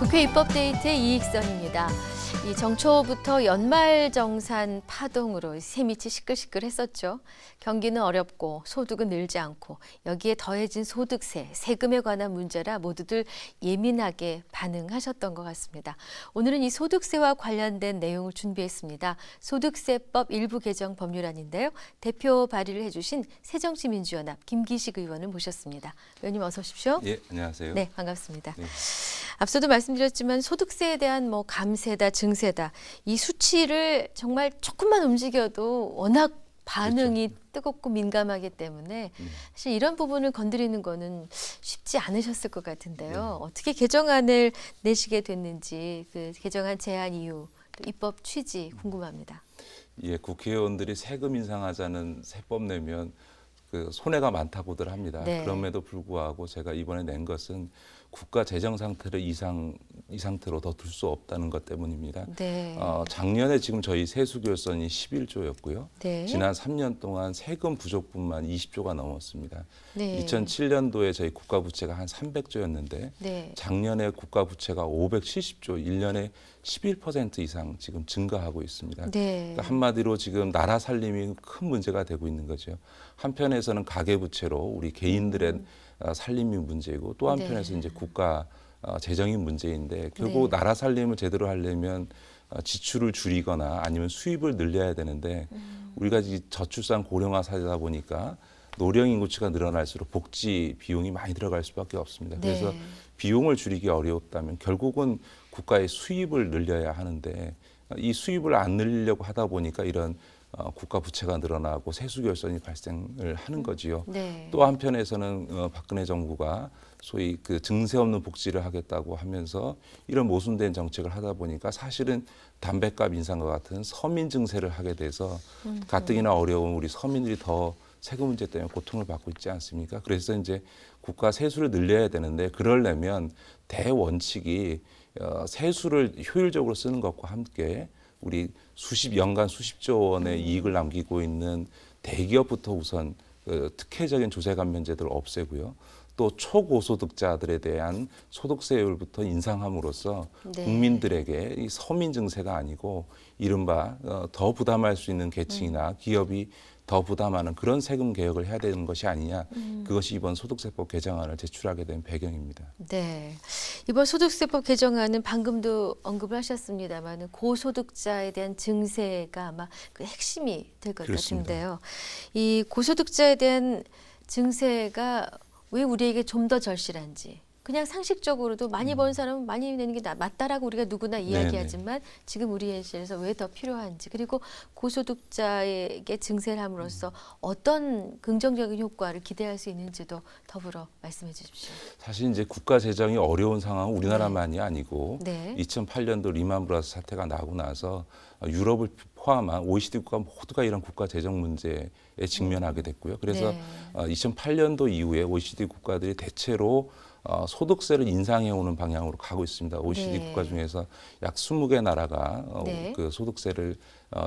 국회 입법데이트의 이익선입니다. 이 정초부터 연말정산 파동으로 새밑이 시끌시끌했었죠. 경기는 어렵고 소득은 늘지 않고 여기에 더해진 소득세, 세금에 관한 문제라 모두들 예민하게 반응하셨던 것 같습니다. 오늘은 이 소득세와 관련된 내용을 준비했습니다. 소득세법 일부 개정 법률안인데요. 대표 발의를 해주신 새정치민주연합 김기식 의원을 모셨습니다. 의원님 어서 오십시오. 예, 안녕하세요. 네, 반갑습니다. 네. 앞서도 말씀드렸지만 소득세에 대한 증세다, 증세다 이 수치를 정말 조금만 움직여도 워낙 반응이 그렇죠. 뜨겁고 민감하기 때문에 사실 이런 부분을 건드리는 거는 쉽지 않으셨을 것 같은데요. 어떻게 개정안을 내시게 됐는지 그 개정안 제안 이유, 또 입법 취지 궁금합니다. 예, 국회의원들이 세금 인상하자는 세법 내면 그 손해가 많다고들 합니다. 네. 그럼에도 불구하고 제가 이번에 낸 것은 국가 재정 상태를 이 상태로 더 둘 수 없다는 것 때문입니다. 네. 작년에 지금 저희 세수 결선이 11조였고요. 네. 지난 3년 동안 세금 부족분만 20조가 넘었습니다. 네. 2007년도에 저희 국가 부채가 한 300조였는데 네. 작년에 국가 부채가 570조, 1년에 11% 이상 지금 증가하고 있습니다. 네. 그러니까 한마디로 지금 나라 살림이 큰 문제가 되고 있는 거죠. 한편에서는 가계 부채로 우리 개인들의 살림이 문제이고 또 한편에서 네. 이제 국가 재정이 문제인데 결국 네. 나라 살림을 제대로 하려면 지출을 줄이거나 아니면 수입을 늘려야 되는데 우리가 이 저출산 고령화 사회다 보니까 노령 인구치가 늘어날수록 복지 비용이 많이 들어갈 수밖에 없습니다. 네. 그래서 비용을 줄이기 어렵다면 결국은 국가의 수입을 늘려야 하는데 이 수입을 안 늘리려고 하다 보니까 이런 국가 부채가 늘어나고 세수 결손이 발생을 하는 거지요. 네. 또 한편에서는 박근혜 정부가 소위 그 증세 없는 복지를 하겠다고 하면서 이런 모순된 정책을 하다 보니까 사실은 담배값 인상과 같은 서민 증세를 하게 돼서 가뜩이나 어려운 우리 서민들이 더 세금 문제 때문에 고통을 받고 있지 않습니까? 그래서 이제 국가 세수를 늘려야 되는데 그러려면 대원칙이 세수를 효율적으로 쓰는 것과 함께 우리 연간 수십조 원의 이익을 남기고 있는 대기업부터 우선 특혜적인 조세 감면제도를 없애고요. 또 초고소득자들에 대한 소득세율부터 인상함으로써 네. 국민들에게 이 서민 증세가 아니고 이른바 더 부담할 수 있는 계층이나 기업이 더 부담하는 그런 세금 개혁을 해야 되는 것이 아니냐. 그것이 이번 소득세법 개정안을 제출하게 된 배경입니다. 네. 이번 소득세법 개정안은 방금도 언급을 하셨습니다만 고소득자에 대한 증세가 아마 그 핵심이 될 것 같은데요. 이 고소득자에 대한 증세가 왜 우리에게 좀 더 절실한지 그냥 상식적으로도 많이 버는 사람은 많이 내는 게 맞다라고 우리가 누구나 이야기하지만 지금 우리 현실에서 왜 더 필요한지 그리고 고소득자에게 증세를 함으로써 어떤 긍정적인 효과를 기대할 수 있는지도 더불어 말씀해 주십시오. 사실 이제 국가 재정이 어려운 상황은 우리나라만이 아니고 네. 2008년도 리만 브라더스 사태가 나고 나서 유럽을 포함한 OECD 국가 모두가 이런 국가 재정 문제에 직면하게 됐고요. 그래서 네. 2008년도 이후에 OECD 국가들이 대체로 소득세를 인상해 오는 방향으로 가고 있습니다. OECD 네. 국가 중에서 약 20개 나라가 네. 그 소득세를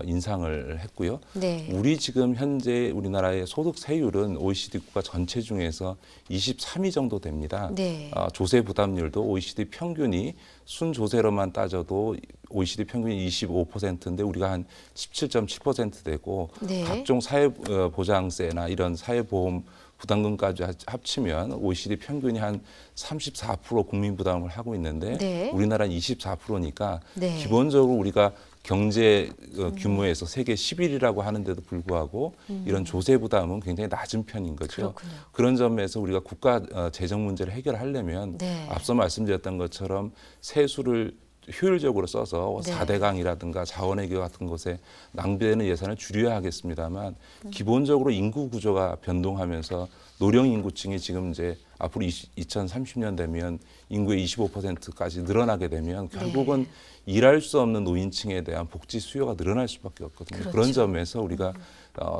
인상을 했고요. 네. 우리 지금 현재 우리나라의 소득세율은 OECD 국가 전체 중에서 23위 정도 됩니다. 네. 조세 부담률도 OECD 평균이 순조세로만 따져도 OECD 평균이 25%인데 우리가 한 17.7% 되고 네. 각종 사회보장세나 이런 사회보험 부담금까지 합치면 OECD 평균이 한 34% 국민 부담을 하고 있는데 네. 우리나라는 24%니까 네. 기본적으로 우리가 경제 규모에서 세계 10위라고 하는데도 불구하고 이런 조세 부담은 굉장히 낮은 편인 거죠. 그렇군요. 그런 점에서 우리가 국가 재정 문제를 해결하려면 네. 앞서 말씀드렸던 것처럼 세수를 효율적으로 써서 네. 4대강이라든가 자원외교 같은 곳에 낭비되는 예산을 줄여야 하겠습니다만 기본적으로 인구 구조가 변동하면서 노령 인구층이 지금 이제 앞으로 2030년 되면 인구의 25%까지 늘어나게 되면 결국은 일할 수 없는 노인층에 대한 복지 수요가 늘어날 수밖에 없거든요. 그렇죠. 그런 점에서 우리가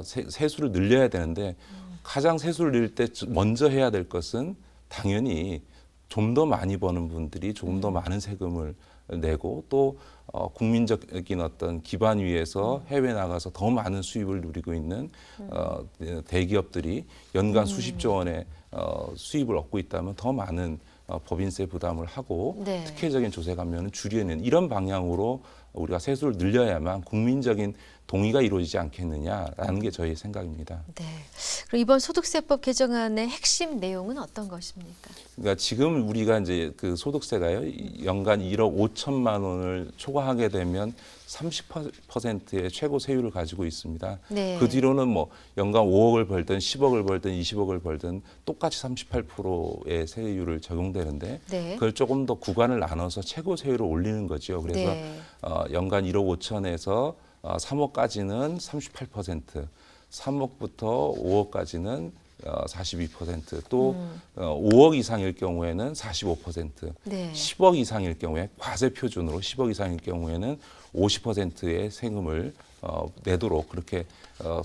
세수를 늘려야 되는데 가장 세수를 늘릴 때 먼저 해야 될 것은 당연히 좀 더 많이 버는 분들이 조금 더 많은 세금을 내고 또 국민적인 어떤 기반 위에서 해외 나가서 더 많은 수입을 누리고 있는 대기업들이 연간 수십조 원의 수입을 얻고 있다면 더 많은 법인세 부담을 하고 네. 특혜적인 조세 감면은 줄이는 이런 방향으로 우리가 세수를 늘려야만 국민적인 동의가 이루어지지 않겠느냐라는 게 저희 생각입니다. 네. 그럼 이번 소득세법 개정안의 핵심 내용은 어떤 것입니까? 그러니까 지금 우리가 이제 그 소득세가요 연간 1억 5천만 원을 초과하게 되면 30%의 최고 세율을 가지고 있습니다. 네. 그 뒤로는 뭐 연간 5억을 벌든 10억을 벌든 20억을 벌든 똑같이 38%의 세율을 적용되는데 네. 그걸 조금 더 구간을 나눠서 최고 세율을 올리는 거죠. 그래서 네. 연간 1억 5천에서 3억까지는 38%, 3억부터 5억까지는 42%, 또 5억 이상일 경우에는 45%, 네. 10억 이상일 경우에 과세 표준으로 10억 이상일 경우에는 50%의 세금을 내도록 그렇게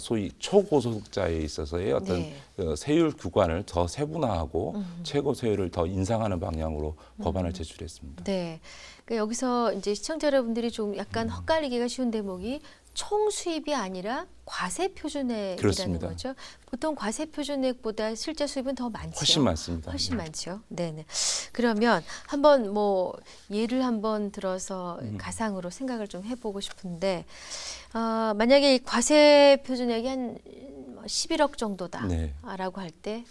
소위 초고소득자에 있어서의 어떤 네. 세율 구간을 더 세분화하고 최고 세율을 더 인상하는 방향으로 법안을 제출했습니다. 네. 그러니까 여기서 이제 시청자 여러분들이 좀 약간 헛갈리기가 쉬운 대목이 총 수입이 아니라 과세 표준액이라는 그렇습니다. 거죠. 보통 과세 표준액보다 실제 수입은 더 많죠. 훨씬 많습니다. 훨씬 많죠. 네네. 그러면 한번 뭐 예를 한번 들어서 가상으로 생각을 좀 해보고 싶은데 만약에 이 과세 표준액이 한 11억 정도다라고 네. 할 때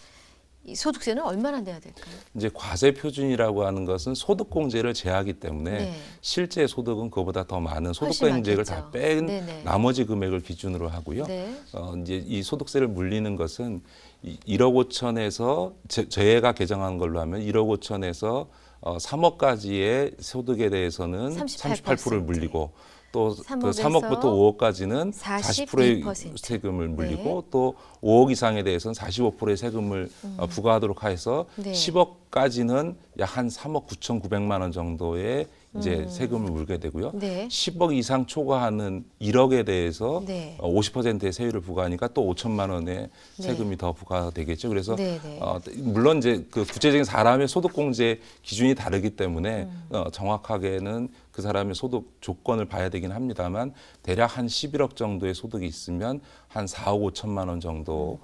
이 소득세는 얼마나 내야 될까요? 이제 과세 표준이라고 하는 것은 소득공제를 제하기 때문에 네. 실제 소득은 그보다 더 많은 훨씬 소득공제를 많겠죠. 다 뺀 네네. 나머지 금액을 기준으로 하고요. 네. 이제 이 소득세를 물리는 것은 1억 5천에서 저희가 개정한 걸로 하면 1억 5천에서 3억까지의 소득에 대해서는 38%를 물리고 또 그 3억부터 5억까지는 40%의 42%. 세금을 물리고 네. 또 5억 이상에 대해서는 45%의 세금을 부과하도록 해서 네. 10억까지는 약 한 3억 9,900만 원 정도의 이제 세금을 물게 되고요. 네. 10억 이상 초과하는 1억에 대해서 네. 50%의 세율을 부과하니까 또 5천만 원의 세금이 더 부과되겠죠. 그래서 네, 네. 물론 이제 그 구체적인 사람의 소득공제 기준이 다르기 때문에 정확하게는 그 사람의 소득 조건을 봐야 되긴 합니다만 대략 한 11억 정도의 소득이 있으면 한 4억 5천만 원 정도의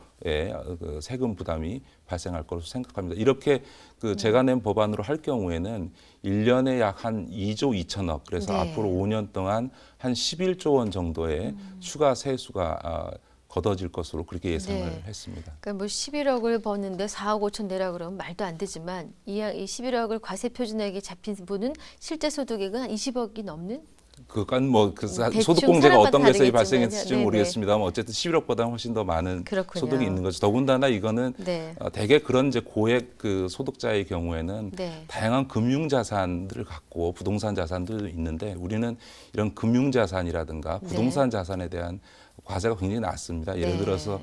그 세금 부담이 발생할 것으로 생각합니다. 이렇게 그 제가 낸 법안으로 할 경우에는 1년에 약 한 2조 2천억 그래서 네. 앞으로 5년 동안 한 11조 원 정도의 추가 세수가 걷어질 것으로 그렇게 예상을 네. 했습니다. 그러니까 뭐 11억을 버는데 4억 5천 내라 그러면 말도 안 되지만 이 11억을 과세 표준액에 잡힌 분은 실제 소득액은 한 20억이 넘는 그건 뭐 그 대충 소득공제가 사람마다 어떤 것에 다르겠지만요. 발생했을지 네네. 모르겠습니다만 어쨌든 11억보다는 훨씬 더 많은 그렇군요. 소득이 있는 거죠. 더군다나 이거는 네. 대개 그런 이제 고액 그 소득자의 경우에는 네. 다양한 금융 자산들을 갖고 부동산 자산들도 있는데 우리는 이런 금융 자산이라든가 부동산 자산에 대한 과세가 굉장히 낮습니다. 예를 네. 들어서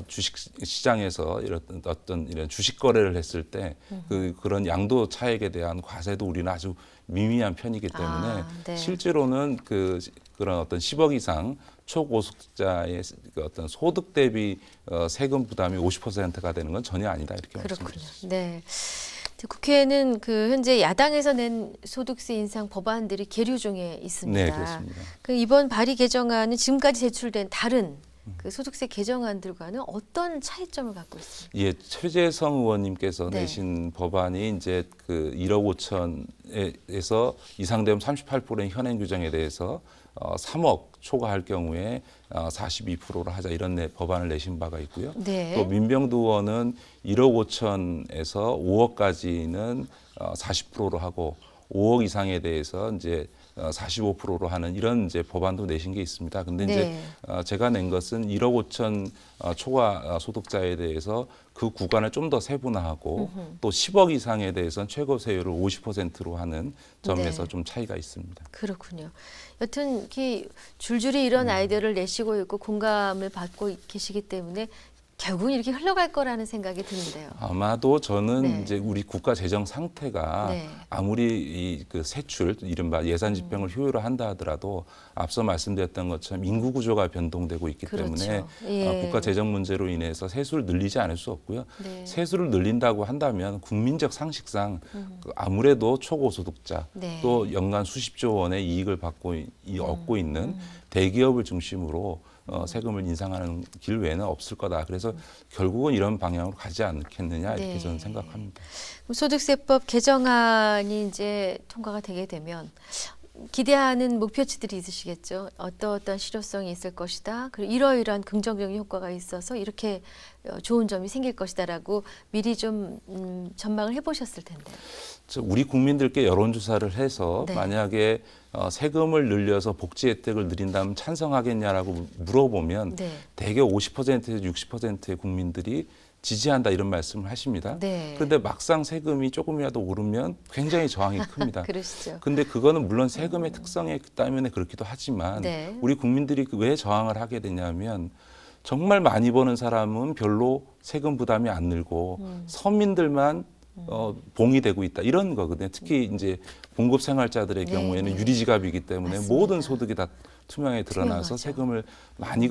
주식 시장에서 이런 어떤 이런 주식 거래를 했을 때 그런 양도 차익에 대한 과세도 우리는 아주 미미한 편이기 때문에 네. 실제로는 그런 어떤 10억 이상 초고속자의 그 어떤 소득 대비 세금 부담이 50%가 되는 건 전혀 아니다 이렇게 그렇군요. 말씀드릴 수 있습니다. 네. 국회에는 그 현재 야당에서 낸 소득세 인상 법안들이 계류 중에 있습니다. 네, 그렇습니다. 그 이번 발의 개정안은 지금까지 제출된 다른 그 소득세 개정안들과는 어떤 차이점을 갖고 있습니까? 예, 최재성 의원님께서 네. 내신 법안이 이제 그 1억 5천에서 이상되면 38%의 현행 규정에 대해서 3억 초과할 경우에 42%로 하자 이런 법안을 내신 바가 있고요. 네. 또 민병두 의원은 1억 5천에서 5억까지는 40%로 하고 5억 이상에 대해서 이제 45%로 하는 이런 이제 법안도 내신 게 있습니다. 근데 네. 이제 제가 낸 것은 1억 5천 초과 소득자에 대해서 그 구간을 좀 더 세분화하고 또 10억 이상에 대해서는 최고 세율을 50%로 하는 점에서 네. 좀 차이가 있습니다. 그렇군요. 여튼 이렇게 줄줄이 이런 아이디어를 내시고 있고 공감을 받고 계시기 때문에 결국은 이렇게 흘러갈 거라는 생각이 드는데요. 아마도 저는 네. 이제 우리 국가 재정 상태가 네. 아무리 이 그 세출 이른바 예산 집행을 효율화 한다 하더라도 앞서 말씀드렸던 것처럼 인구 구조가 변동되고 있기 그렇죠. 때문에 예. 국가 재정 문제로 인해서 세수를 늘리지 않을 수 없고요. 네. 세수를 늘린다고 한다면 국민적 상식상 그 아무래도 초고소득자 네. 또 연간 수십조 원의 이익을 얻고 있는 대기업을 중심으로 세금을 인상하는 길 외에는 없을 거다. 그래서 결국은 이런 방향으로 가지 않겠느냐 이렇게 네. 저는 생각합니다. 그럼 소득세법 개정안이 이제 통과가 되게 되면 기대하는 목표치들이 있으시겠죠. 어떠한 실효성이 있을 것이다. 그리고 이러이러한 긍정적인 효과가 있어서 이렇게 좋은 점이 생길 것이다라고 미리 좀 전망을 해보셨을 텐데요. 우리 국민들께 여론조사를 해서 네. 만약에 세금을 늘려서 복지 혜택을 누린다면 찬성하겠냐라고 물어보면 네. 대개 50%에서 60%의 국민들이 지지한다 이런 말씀을 하십니다. 네. 그런데 막상 세금이 조금이라도 오르면 굉장히 저항이 큽니다. 그러시죠. 근데 그거는 물론 세금의 특성에 때문에 그렇기도 하지만 네. 우리 국민들이 왜 저항을 하게 되냐면 정말 많이 버는 사람은 별로 세금 부담이 안 늘고 서민들만 봉이 되고 있다 이런 거거든요. 특히 이제 봉급 생활자들의 네, 경우에는 네. 유리지갑이기 때문에 맞습니다. 모든 소득이 다 투명하게 드러나서 투명하죠. 세금을 많이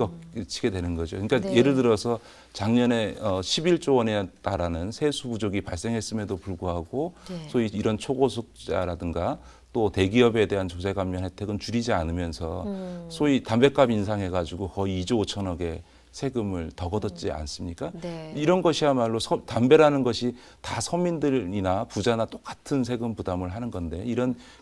치게 되는 거죠. 그러니까 네. 예를 들어서 작년에 11조 원에 달하는 세수 부족이 발생했음에도 불구하고 네. 소위 이런 초고속자라든가 또 대기업에 대한 조세 감면 혜택은 줄이지 않으면서 소위 담배값 인상해가지고 거의 2조 5천억의 세금을 더 걷었지 않습니까? 네. 이런 것이야말로 담배라는 것이 다 서민들이나 부자나 똑같은 세금 부담을 하는 건데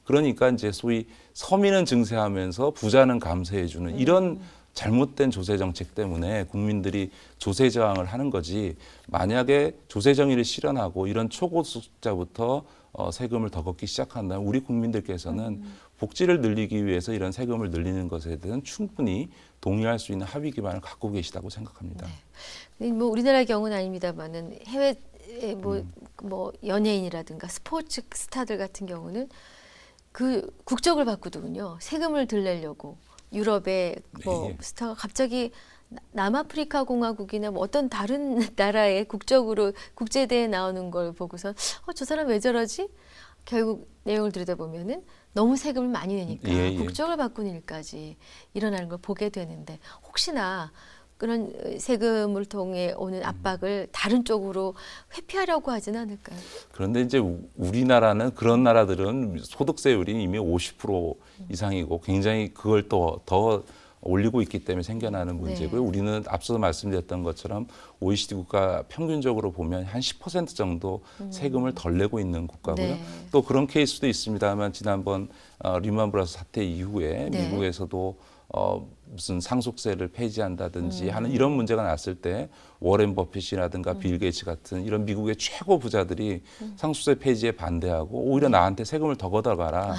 그러니까 이제 소위 서민은 증세하면서 부자는 감세해주는 이런 잘못된 조세 정책 때문에 국민들이 조세 저항을 하는 거지 만약에 조세 정의를 실현하고 이런 초고속자부터 세금을 더 걷기 시작한다면 우리 국민들께서는 복지를 늘리기 위해서 이런 세금을 늘리는 것에 대해서는 충분히 동의할 수 있는 합의 기반을 갖고 계시다고 생각합니다. 네. 뭐 우리나라 경우는 아닙니다만은 해외 뭐 연예인이라든가 스포츠 스타들 같은 경우는 그 국적을 바꾸더군요. 세금을 덜 내려고 유럽의 뭐 네. 스타가 갑자기 남아프리카 공화국이나 뭐 어떤 다른 나라의 국적으로 국제대회에 나오는 걸 보고서 저 사람 왜 저러지? 결국 내용을 들여다보면은 너무 세금을 많이 내니까 예, 예. 국적을 바꾸는 일까지 일어나는 걸 보게 되는데 혹시나 그런 세금을 통해 오는 압박을 다른 쪽으로 회피하려고 하지는 않을까요? 그런데 이제 우리나라는 그런 나라들은 소득세율이 이미 50% 이상이고 굉장히 그걸 더 올리고 있기 때문에 생겨나는 문제고요. 네. 우리는 앞서 말씀드렸던 것처럼 OECD 국가 평균적으로 보면 한 10% 정도 세금을 덜 내고 있는 국가고요. 네. 또 그런 케이스도 있습니다만 지난번 리만 브라더스 사태 이후에 네. 미국에서도 무슨 상속세를 폐지한다든지 하는 이런 문제가 났을 때 워렌 버핏이라든가 빌 게이츠 같은 이런 미국의 최고 부자들이 상속세 폐지에 반대하고 오히려 나한테 세금을 더 걷어가라.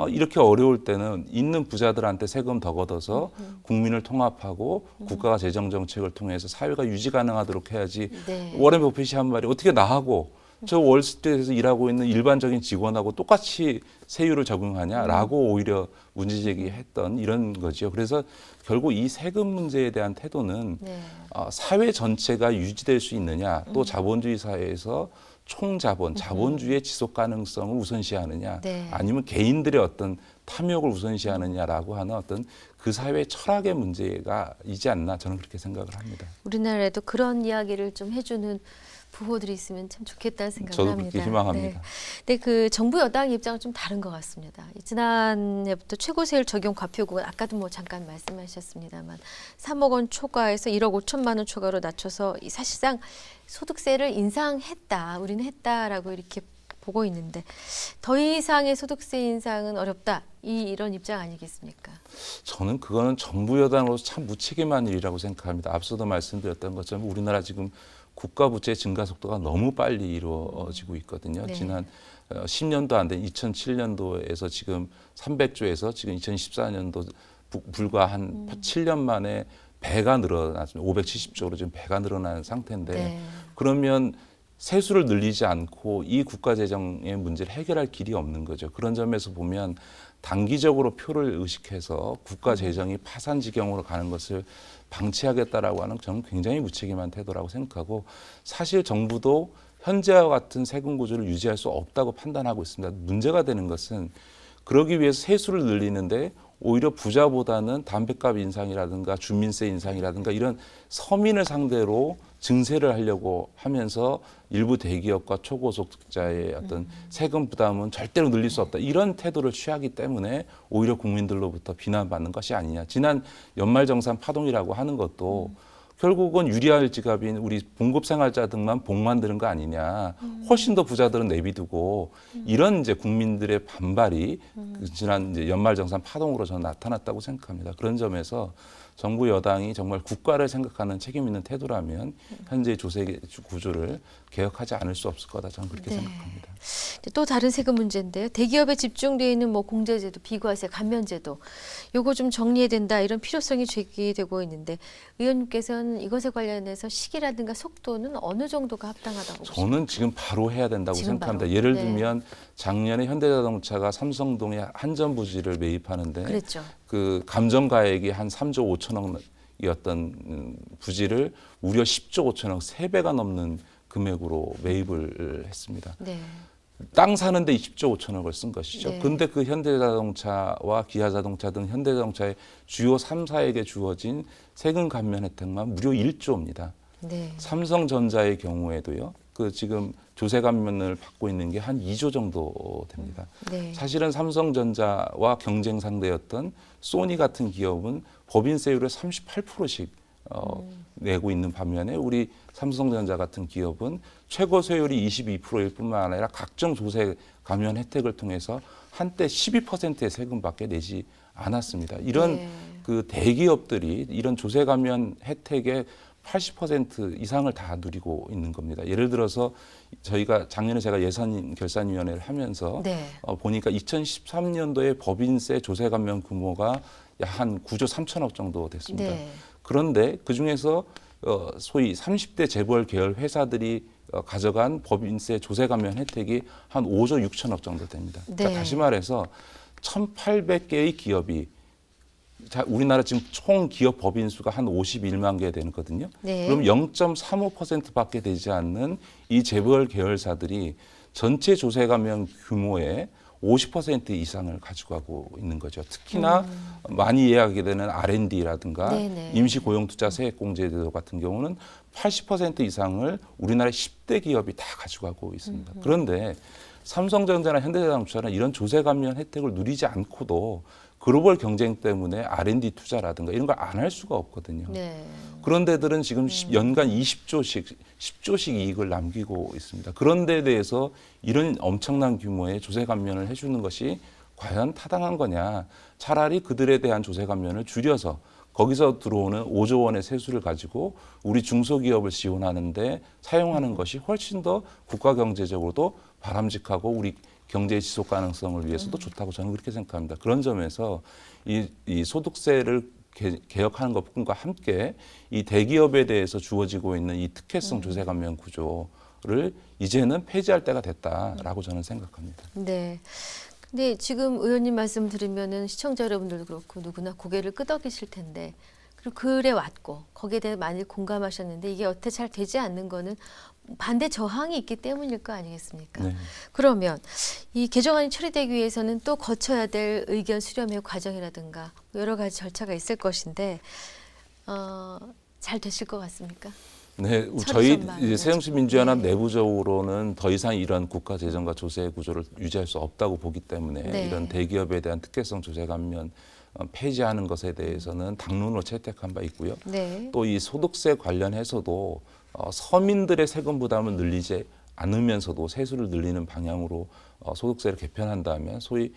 이렇게 어려울 때는 있는 부자들한테 세금 더 걷어서 국민을 통합하고 국가가 재정 정책을 통해서 사회가 유지 가능하도록 해야지. 네. 워렌 버핏이 한 말이 어떻게 나하고 저 월스트리트에서 일하고 있는 일반적인 직원하고 똑같이 세율을 적용하냐라고 오히려 문제 제기했던 이런 거죠. 그래서 결국 이 세금 문제에 대한 태도는 네. 사회 전체가 유지될 수 있느냐 또 자본주의 사회에서 총자본, 자본주의의 지속 가능성을 우선시하느냐 네. 아니면 개인들의 어떤 탐욕을 우선시하느냐라고 하는 어떤 그 사회의 철학의 문제가 이지 않나 저는 그렇게 생각을 합니다. 우리나라에도 그런 이야기를 좀 해주는 부호들이 있으면 참 좋겠다는 생각을 저도 합니다. 그렇게 희망합니다. 네. 근데 그 정부 여당 입장은 좀 다른 것 같습니다. 지난해부터 최고세율 적용 과표액은 아까도 뭐 잠깐 말씀하셨습니다만 3억 원 초과해서 1억 5천만 원 초과로 낮춰서 사실상 소득세를 인상했다. 우리는 했다라고 이렇게 보고 있는데 더 이상의 소득세 인상은 어렵다. 이런 입장 아니겠습니까? 저는 그거는 정부 여당으로서 참 무책임한 일이라고 생각합니다. 앞서도 말씀드렸던 것처럼 우리나라 지금 국가 부채 증가 속도가 너무 빨리 이루어지고 있거든요. 네. 지난 10년도 안 된 2007년도에서 지금 300조에서 지금 2014년도 불과 한 7년 만에 배가 늘어났습니다. 570조로 지금 배가 늘어난 상태인데 네. 그러면 세수를 늘리지 않고 이 국가 재정의 문제를 해결할 길이 없는 거죠. 그런 점에서 보면 단기적으로 표를 의식해서 국가 재정이 파산 지경으로 가는 것을 방치하겠다라고 하는 저는 굉장히 무책임한 태도라고 생각하고 사실 정부도 현재와 같은 세금 구조를 유지할 수 없다고 판단하고 있습니다. 문제가 되는 것은 그러기 위해서 세수를 늘리는데 오히려 부자보다는 담배값 인상이라든가 주민세 인상이라든가 이런 서민을 상대로 증세를 하려고 하면서 일부 대기업과 초고소득자의 어떤 세금 부담은 절대로 늘릴 수 없다. 이런 태도를 취하기 때문에 오히려 국민들로부터 비난받는 것이 아니냐. 지난 연말정산 파동이라고 하는 것도 결국은 유리할 지갑인 우리 봉급생활자 등만 복만 드는 거 아니냐. 훨씬 더 부자들은 내비두고 이런 이제 국민들의 반발이 그 지난 이제 연말정산 파동으로 저는 나타났다고 생각합니다. 그런 점에서 정부 여당이 정말 국가를 생각하는 책임 있는 태도라면 현재 조세 구조를 개혁하지 않을 수 없을 거다. 저는 그렇게 네. 생각합니다. 또 다른 세금 문제인데요. 대기업에 집중되어 있는 뭐 공제제도, 비과세, 감면제도 요거 좀 정리해야 된다 이런 필요성이 제기되고 있는데 의원님께서는 이것에 관련해서 시기라든가 속도는 어느 정도가 합당하다고 보십니까? 저는 지금 바로 해야 된다고 지금 생각합니다. 바로? 예를 네. 들면 작년에 현대자동차가 삼성동에 한전 부지를 매입하는데 그랬죠. 그 감정가액이 한 3조 5천억이었던 부지를 무려 10조 5천억 3배가 넘는 금액으로 매입을 했습니다. 네. 땅 사는데 20조 5천억을 쓴 것이죠. 네. 그런데 그 현대자동차와 기아자동차 등 현대자동차의 주요 3사에게 주어진 세금 감면 혜택만 무려 1조입니다. 네. 삼성전자의 경우에도요. 그 지금 조세 감면을 받고 있는 게 한 2조 정도 됩니다. 네. 사실은 삼성전자와 경쟁 상대였던 소니 같은 기업은 법인세율을 38%씩 내고 있는 반면에 우리 삼성전자 같은 기업은 최고 세율이 22%일 뿐만 아니라 각종 조세 감면 혜택을 통해서 한때 12%의 세금밖에 내지 않았습니다. 이런 네. 그 대기업들이 이런 조세 감면 혜택의 80% 이상을 다 누리고 있는 겁니다. 예를 들어서 저희가 작년에 제가 예산결산위원회를 하면서 네. 보니까 2013년도에 법인세 조세 감면 규모가 약 한 9조 3천억 정도 됐습니다. 네. 그런데 그중에서 소위 30대 재벌 계열 회사들이 가져간 법인세 조세 감면 혜택이 한 5조 6천억 정도 됩니다. 그러니까 네. 다시 말해서 1,800개의 기업이 우리나라 지금 총 기업 법인 수가 한 51만 개 되거든요. 네. 그럼 0.35%밖에 되지 않는 이 재벌 계열사들이 전체 조세 감면 규모의 50% 이상을 가지고 가고 있는 거죠. 특히나 많이 이해하게 되는 R&D라든가 네네. 임시고용투자 세액공제제도 같은 경우는 80% 이상을 우리나라의 10대 기업이 다 가지고 가고 있습니다. 그런데 삼성전자나 현대자동차는 이런 조세 감면 혜택을 누리지 않고도 글로벌 경쟁 때문에 R&D 투자라든가 이런 걸 안 할 수가 없거든요. 네. 그런 데들은 지금 연간 10조씩 이익을 남기고 있습니다. 그런 데에 대해서 이런 엄청난 규모의 조세 감면을 해주는 것이 과연 타당한 거냐. 차라리 그들에 대한 조세 감면을 줄여서 거기서 들어오는 5조 원의 세수를 가지고 우리 중소기업을 지원하는데 사용하는 것이 훨씬 더 국가 경제적으로도 바람직하고 우리 경제의 지속 가능성을 위해서도 좋다고 저는 그렇게 생각합니다. 그런 점에서 이 소득세를 개혁하는 것과 함께 이 대기업에 대해서 주어지고 있는 이 특혜성 조세 감면 구조를 이제는 폐지할 때가 됐다라고 저는 생각합니다. 네. 근데 지금 의원님 말씀 들으면은 시청자 여러분들도 그렇고 누구나 고개를 끄덕이실 텐데 그리고 그래 왔고 거기에 대해 많이 공감하셨는데 이게 어떻게 잘 되지 않는 거는 반대 저항이 있기 때문일 거 아니겠습니까? 네. 그러면 이 개정안이 처리되기 위해서는 또 거쳐야 될 의견 수렴의 과정이라든가 여러 가지 절차가 있을 것인데 잘 되실 것 같습니까? 네, 저희 새정치민주연합 내부적으로는 더 이상 이런 국가 재정과 조세 구조를 유지할 수 없다고 보기 때문에 네. 이런 대기업에 대한 특혜성 조세 감면 폐지하는 것에 대해서는 당론으로 채택한 바 있고요. 네. 또 이 소득세 관련해서도 서민들의 세금 부담을 늘리지 않으면서도 세수를 늘리는 방향으로 소득세를 개편한다면 소위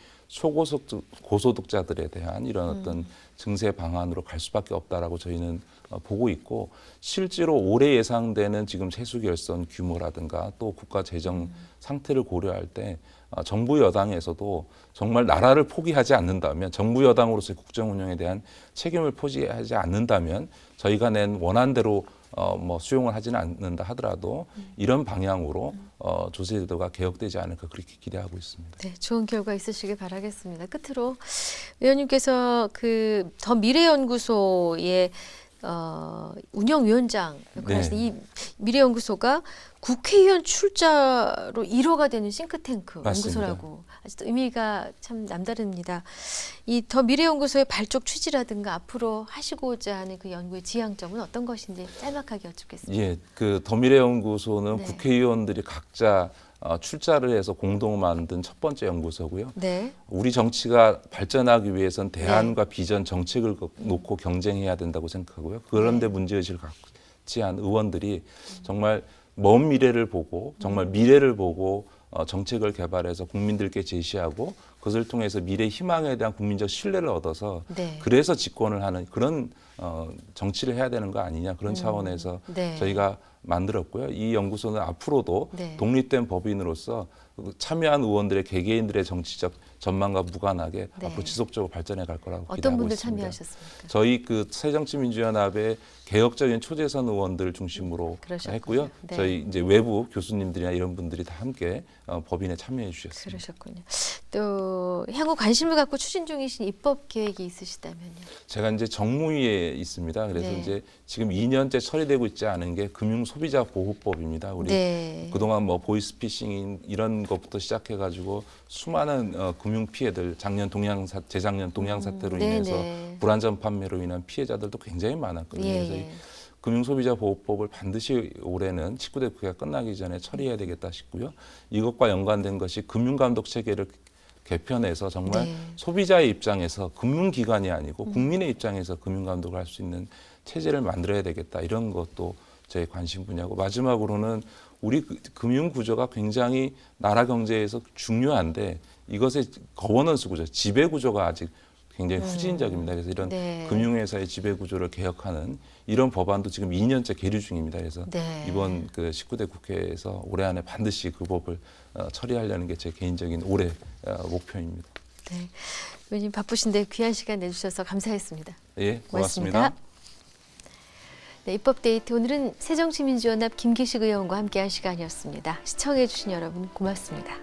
고소득자들에 대한 이런 어떤 증세 방안으로 갈 수밖에 없다라고 저희는 보고 있고 실제로 올해 예상되는 지금 세수 결선 규모라든가 또 국가 재정 상태를 고려할 때 정부 여당에서도 정말 나라를 포기하지 않는다면 정부 여당으로서의 국정 운영에 대한 책임을 포기하지 않는다면 저희가 낸 원안대로 수용을 하지는 않는다 하더라도 이런 방향으로 조세제도가 개혁되지 않을까 그렇게 기대하고 있습니다. 네, 좋은 결과 있으시길 바라겠습니다. 끝으로 의원님께서 그 더 미래연구소의 운영위원장 역할을 네. 하시는 이 미래연구소가 국회의원 출자로 1호가 되는 싱크탱크 맞습니다. 연구소라고 아주 의미가 참 남다릅니다. 이 더 미래연구소의 발족 취지라든가 앞으로 하시고자 하는 그 연구의 지향점은 어떤 것인지 짤막하게 여쭙겠습니다. 예, 그 더미래연구소는 네. 국회의원들이 각자 출자를 해서 공동 만든 첫 번째 연구소고요. 네. 우리 정치가 발전하기 위해서는 대안과 비전, 정책을 놓고 경쟁해야 된다고 생각하고요. 그런데 문제의식을 갖지 않은 의원들이 정말 먼 미래를 보고 정말 미래를 보고 정책을 개발해서 국민들께 제시하고 그것을 통해서 미래 희망에 대한 국민적 신뢰를 얻어서 네. 그래서 집권을 하는 그런 정치를 해야 되는 거 아니냐 그런 차원에서 네. 저희가 만들었고요. 이 연구소는 앞으로도 네. 독립된 법인으로서 참여한 의원들의 개개인들의 정치적 전망과 무관하게 네. 앞으로 지속적으로 발전해 갈 거라고 어떤 기대하고 분들 있습니다. 참여하셨습니까? 저희 그 새정치민주연합의 개혁적인 초재선 의원들 중심으로 그러셨군요. 했고요. 네. 저희 이제 외부 교수님들이나 이런 분들이 다 함께 법인에 참여해 주셨습니다. 그러셨군요. 또 향후 관심을 갖고 추진 중이신 입법 계획이 있으시다면요. 제가 이제 정무위에 있습니다. 그래서 네. 이제 지금 2년째 처리되고 있지 않은 게 금융소비자보호법입니다. 우리 네. 그동안 뭐 보이스피싱 이런 것부터 시작해가지고 수많은 금융 피해들 작년 재작년 동양 사태로 인해서 네네. 불안전 판매로 인한 피해자들도 굉장히 많았거든요. 예, 그래서 이 예. 금융소비자보호법을 반드시 올해는 19대 국회가 끝나기 전에 처리해야 되겠다 싶고요. 이것과 연관된 것이 금융감독 체계를 개편해서 정말 네. 소비자의 입장에서 금융기관이 아니고 국민의 입장에서 금융감독을 할 수 있는 체제를 만들어야 되겠다. 이런 것도 제 관심 분야고 마지막으로는 우리 금융구조가 굉장히 나라 경제에서 중요한데 이것의 거버넌스 구조, 지배구조가 아직 굉장히 후진적입니다. 그래서 이런 네. 금융회사의 지배구조를 개혁하는 이런 법안도 지금 2년째 계류 중입니다. 그래서 네. 이번 그 19대 국회에서 올해 안에 반드시 그 법을 처리하려는 게 제 개인적인 올해 목표입니다. 네. 의원님 바쁘신데 귀한 시간 내주셔서 감사했습니다. 예, 고맙습니다. 네, 입법데이트 오늘은 새정치민주연합 김기식 의원과 함께한 시간이었습니다. 시청해주신 여러분 고맙습니다.